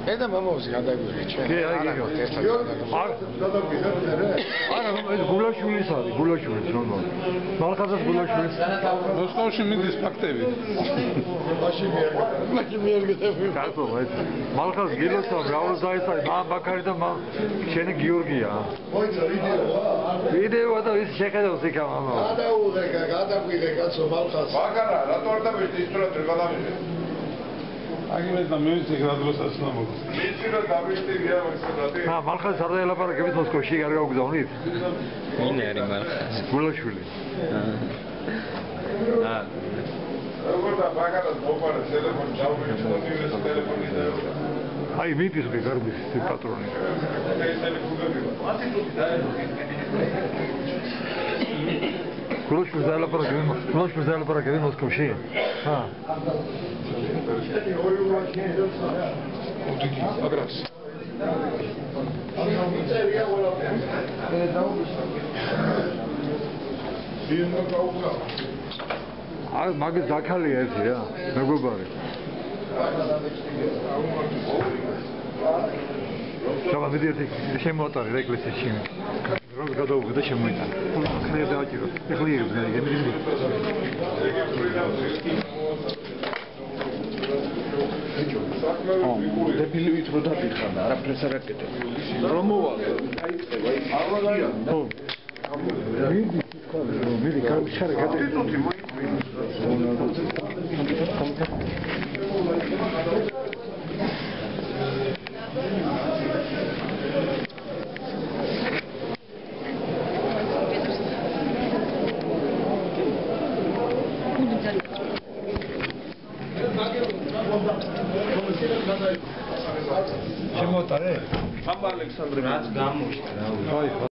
Eda mamos გადაგვირი ჩვენ. არა, გულაშვილის არის, გულაშვილის ნორმალ. მალხაზას გულაშვილის. მოსკოვში მიდის ფაქტები. მაშინ მიერგდები. კაცო, მალხაზ გილოსა რაულ დაესწარი, ბაქარი და შენი გიორგია. მოიცა ვიდეო და ის შეხედავს იქ მამა. გადაგვიდე კაცო მალხაზ. ბაქარა, რატო არ დამეჭდი ის თუ რა გადამიდე? აგიმეს და მე ვიცი რა დროს ასნამოდი. ვიცი რა დამეჭდი გიამაქსადათი. მალხაზ არ დაელაპარაკებით მოსკოვში არ გავგზავნით? ვინ არის მალხაზ? გულაშვილი. როგორ და ბაქარას მოპარა ტელეფონი ჩავმოიჭა და მივეს ტელეფონი და აი მიწვი გარბის პატრონი. გულაშვილს დაელაპარაკები მოსკოვში? აგრას. აი მაგის დაქალია ერთი რა, მეგობარი. ჩაბა მიდი ერთი შემოატარე რა ეკლესიაში. რო გადავუღე და შემოიტანე. ხნე დააჭირო. ეხლა იღებს გემრინდი. დებილი ვით რო დადიხარ და არაფერს არ აკეთებ. რომ მოვალო, დაიწყება ის. ხო. მიდი კარგჩარე გადიწუთი მოიყვი. შემოატარე? ამ ალექსანდრე რაც გამოშთა რა.